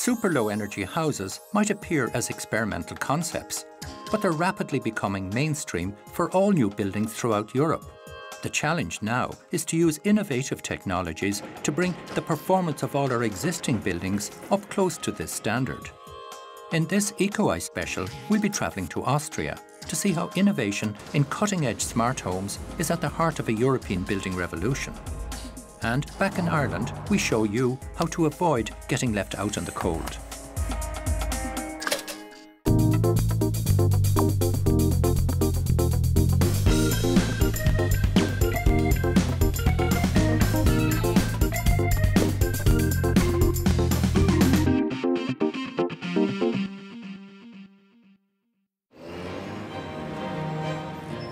Super low energy houses might appear as experimental concepts, but they're rapidly becoming mainstream for all new buildings throughout Europe. The challenge now is to use innovative technologies to bring the performance of all our existing buildings up close to this standard. In this EcoEye special, we'll be travelling to Austria to see how innovation in cutting-edge smart homes is at the heart of a European building revolution. And back in Ireland, we show you how to avoid getting left out in the cold.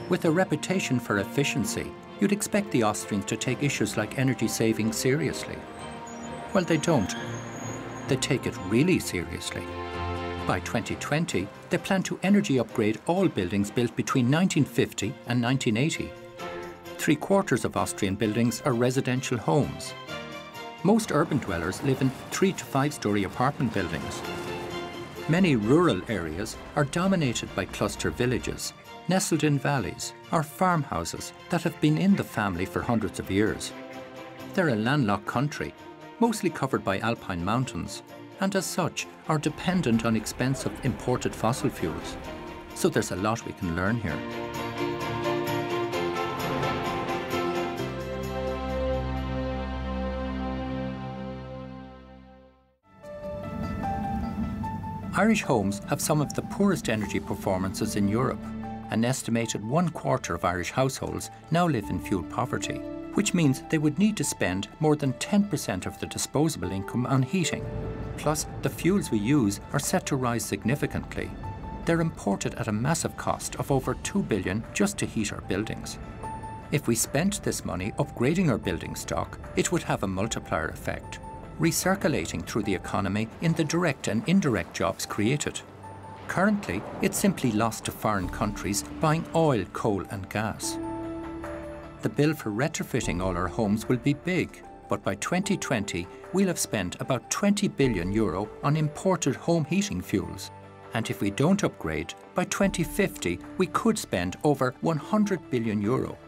With a reputation for efficiency, you'd expect the Austrians to take issues like energy saving seriously. Well, they don't. They take it really seriously. By 2020, they plan to energy upgrade all buildings built between 1950 and 1980. 3/4 of Austrian buildings are residential homes. Most urban dwellers live in 3 to 5-storey apartment buildings. Many rural areas are dominated by cluster villages, nestled in valleys or farmhouses that have been in the family for hundreds of years. They're a landlocked country, mostly covered by alpine mountains, and as such are dependent on expensive imported fossil fuels. So there's a lot we can learn here. Irish homes have some of the poorest energy performances in Europe. An estimated 1/4 of Irish households now live in fuel poverty, which means they would need to spend more than 10% of their disposable income on heating. Plus, the fuels we use are set to rise significantly. They're imported at a massive cost of over 2 billion just to heat our buildings. If we spent this money upgrading our building stock, it would have a multiplier effect, recirculating through the economy in the direct and indirect jobs created. Currently, it's simply lost to foreign countries buying oil, coal and gas. The bill for retrofitting all our homes will be big, but by 2020 we'll have spent about 20 billion euro on imported home heating fuels. And if we don't upgrade, by 2050 we could spend over 100 billion euro.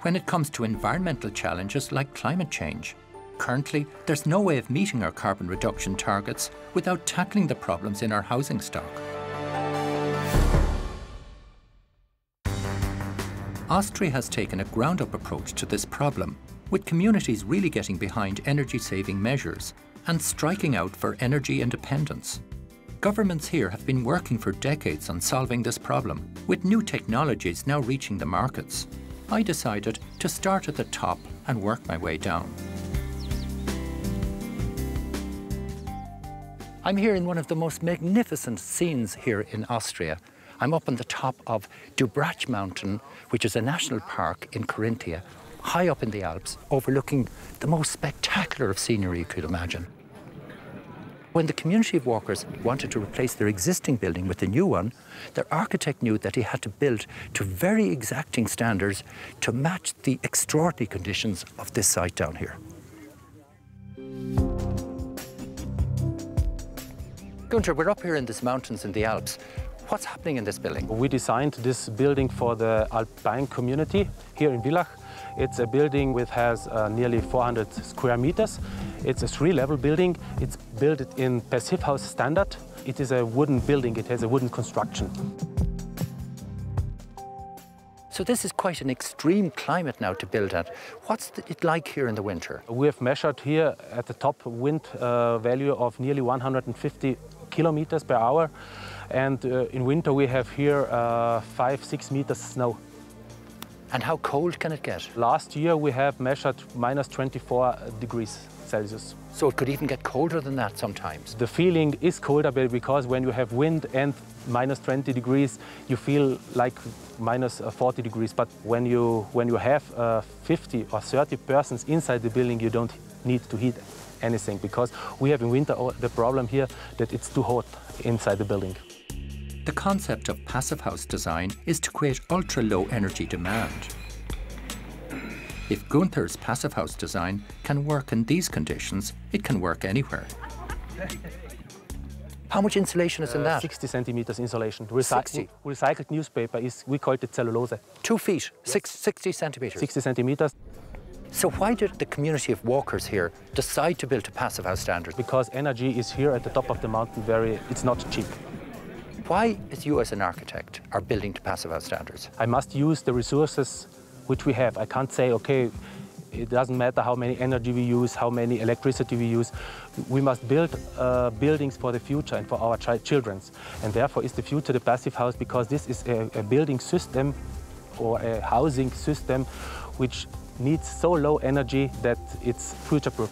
When it comes to environmental challenges like climate change, currently there's no way of meeting our carbon reduction targets without tackling the problems in our housing stock. Austria has taken a ground-up approach to this problem, with communities really getting behind energy-saving measures and striking out for energy independence. Governments here have been working for decades on solving this problem, with new technologies now reaching the markets. I decided to start at the top and work my way down. I'm here in one of the most magnificent scenes here in Austria. I'm up on the top of Dubrach Mountain, which is a national park in Carinthia, high up in the Alps, overlooking the most spectacular of scenery you could imagine. When the community of walkers wanted to replace their existing building with a new one, their architect knew that he had to build to very exacting standards to match the extraordinary conditions of this site down here. Gunther, we're up here in these mountains in the Alps. What's happening in this building? We designed this building for the Alpine community here in Villach. It's a building which has nearly 400 square meters. It's a 3-level building. It's built in Passivhaus standard. It is a wooden building. It has a wooden construction. So this is quite an extreme climate now to build at. What's it like here in the winter? We have measured here at the top wind value of nearly 150 kilometers per hour. And in winter we have here 5-6 meters snow. And how cold can it get? Last year we have measured minus 24 degrees Celsius. So it could even get colder than that sometimes? The feeling is colder because when you have wind and minus 20 degrees, you feel like minus 40 degrees. But when you have 50 or 30 persons inside the building, you don't need to heat anything, because we have in winter the problem here that it's too hot inside the building. The concept of passive house design is to create ultra-low energy demand. If Gunther's passive house design can work in these conditions, it can work anywhere. How much insulation is in that? 60 centimeters insulation. 60? Recycled newspaper we call it cellulose. 2 feet, Yes. 60 centimetres. 60 centimeters. So why did the community of walkers here decide to build to passive house standards? Because energy is here at the top of the mountain it's not cheap. Why, as you as an architect, are building to passive house standards? I must use the resources which we have. I can't say, okay, it doesn't matter how many energy we use, how many electricity we use. We must build buildings for the future and for our children. And therefore is the future the passive house, because this is a building system or a housing system which needs so low energy that it's future-proof.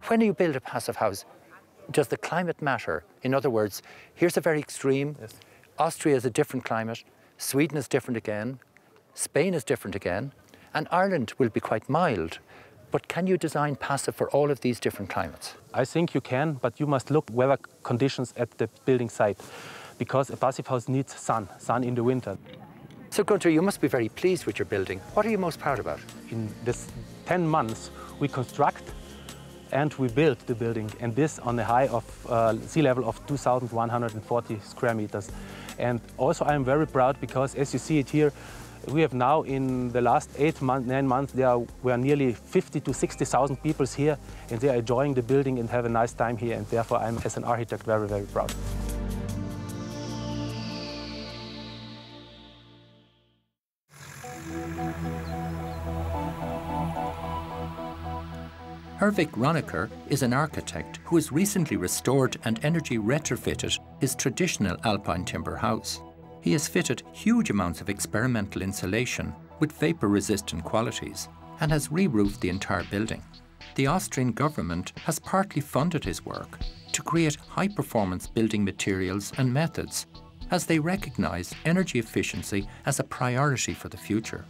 When you build a passive house, does the climate matter? In other words, here's a very extreme. Yes. Austria is a different climate. Sweden is different again. Spain is different again. And Ireland will be quite mild. But can you design passive for all of these different climates? I think you can, but you must look weather conditions at the building site, because a passive house needs sun in the winter. So Gunther, you must be very pleased with your building. What are you most proud about? In this 10 months, we construct and we build the building, and this on a height of sea level of 2,140 square meters. And also I am very proud because, as you see it here, we have now in the last 9 months, there were nearly 50 to 60,000 people here, and they are enjoying the building and have a nice time here, and therefore I'm, as an architect, very, very proud. Hervik Ronecker is an architect who has recently restored and energy retrofitted his traditional alpine timber house. He has fitted huge amounts of experimental insulation with vapor-resistant qualities and has re-roofed the entire building. The Austrian government has partly funded his work to create high-performance building materials and methods, as they recognise energy efficiency as a priority for the future.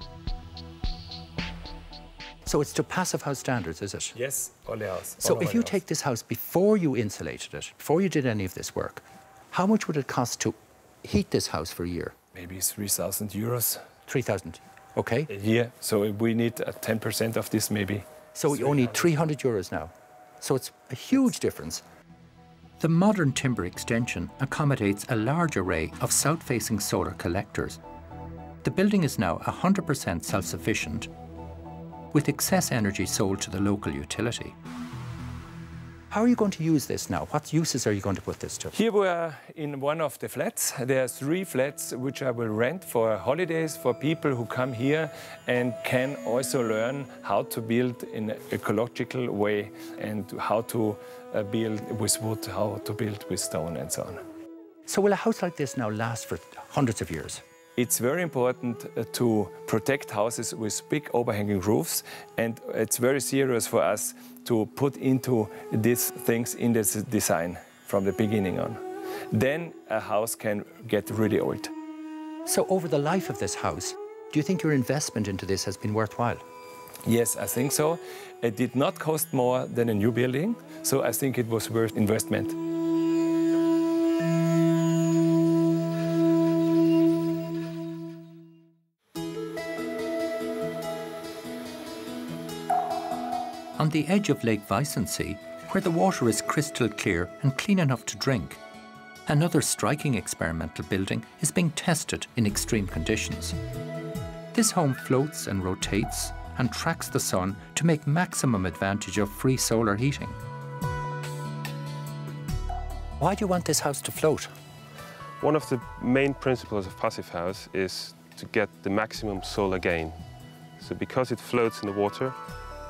So it's to passive house standards, is it? Yes, all the house. So if you take this house before you insulated it, before you did any of this work, how much would it cost to heat this house for a year? Maybe 3,000 euros. 3,000, okay. A year, so we need 10% of this maybe. So you only need 300 euros now. So it's a huge difference. The modern timber extension accommodates a large array of south-facing solar collectors. The building is now 100% self-sufficient, with excess energy sold to the local utility. How are you going to use this now? What uses are you going to put this to? Here we are in one of the flats. There are 3 flats which I will rent for holidays for people who come here and can also learn how to build in an ecological way and how to build with wood, how to build with stone and so on. So will a house like this now last for hundreds of years? It's very important to protect houses with big overhanging roofs, and it's very serious for us to put into these things in this design from the beginning on. Then a house can get really old. So over the life of this house, do you think your investment into this has been worthwhile? Yes, I think so. It did not cost more than a new building, so I think it was worth investment. On the edge of Lake Weissensee, where the water is crystal clear and clean enough to drink, another striking experimental building is being tested in extreme conditions. This home floats and rotates and tracks the sun to make maximum advantage of free solar heating. Why do you want this house to float? One of the main principles of passive house is to get the maximum solar gain. So because it floats in the water,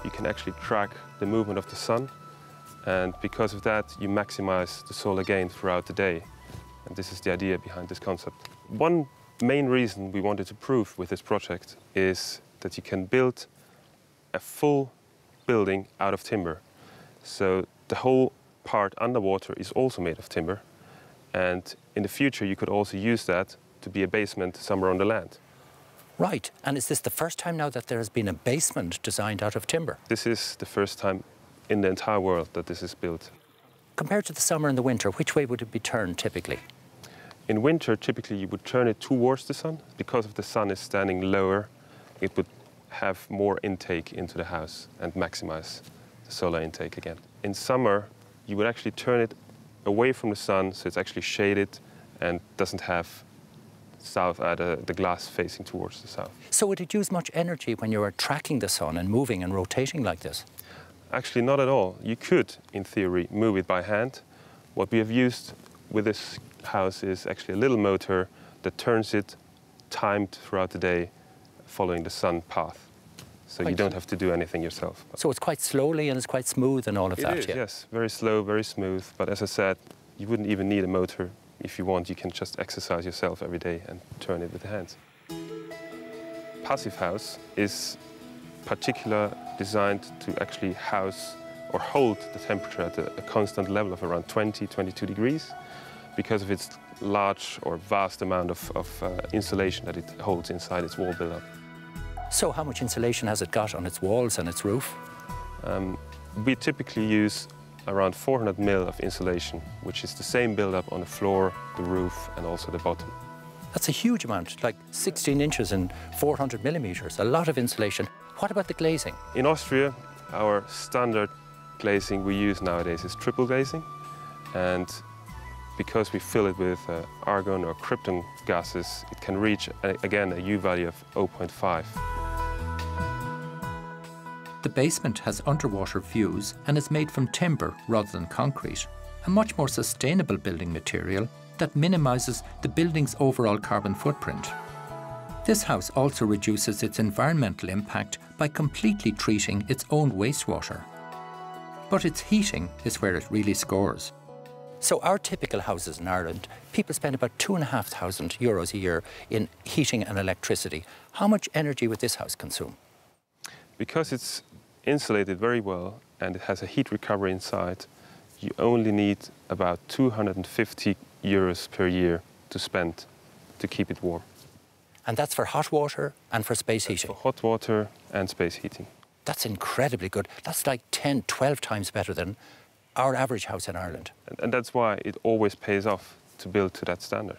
you can actually track the movement of the sun, and because of that you maximize the solar gain throughout the day. And this is the idea behind this concept. One main reason we wanted to prove with this project is that you can build a full building out of timber. So the whole part underwater is also made of timber, and in the future you could also use that to be a basement somewhere on the land. Right, and is this the first time now that there has been a basement designed out of timber? This is the first time in the entire world that this is built. Compared to the summer and the winter, which way would it be turned typically? In winter, typically you would turn it towards the sun. Because if the sun is standing lower, it would have more intake into the house and maximize the solar intake again. In summer, you would actually turn it away from the sun, so it's actually shaded and doesn't have the glass facing towards the south. So would it use much energy when you are tracking the sun and moving and rotating like this? Actually, not at all. You could, in theory, move it by hand. What we have used with this house is actually a little motor that turns it timed throughout the day following the sun path. So you don't have to do anything yourself. So it's quite slowly and it's quite smooth and all of that? It is, yes. Very slow, very smooth. But as I said, you wouldn't even need a motor. If you want, you can just exercise yourself every day and turn it with the hands. Passive house is particularly designed to actually house or hold the temperature at a constant level of around 20, 22 degrees because of its large or vast amount of insulation that it holds inside its wall buildup. So how much insulation has it got on its walls and its roof? We typically use around 400 mil of insulation, which is the same buildup on the floor, the roof, and also the bottom. That's a huge amount, like 16 inches and 400 millimeters, a lot of insulation. What about the glazing? In Austria, our standard glazing we use nowadays is triple glazing, and because we fill it with argon or krypton gases, it can reach, again, a U value of 0.5. The basement has underwater views and is made from timber rather than concrete, a much more sustainable building material that minimises the building's overall carbon footprint. This house also reduces its environmental impact by completely treating its own wastewater. But its heating is where it really scores. So our typical houses in Ireland, people spend about €2,500 a year in heating and electricity. How much energy would this house consume? Because it's insulated very well and it has a heat recovery inside, you only need about €250 per year to spend to keep it warm. And that's for hot water and for space heating? For hot water and space heating. That's incredibly good. That's like 10, 12 times better than our average house in Ireland. And that's why it always pays off to build to that standard.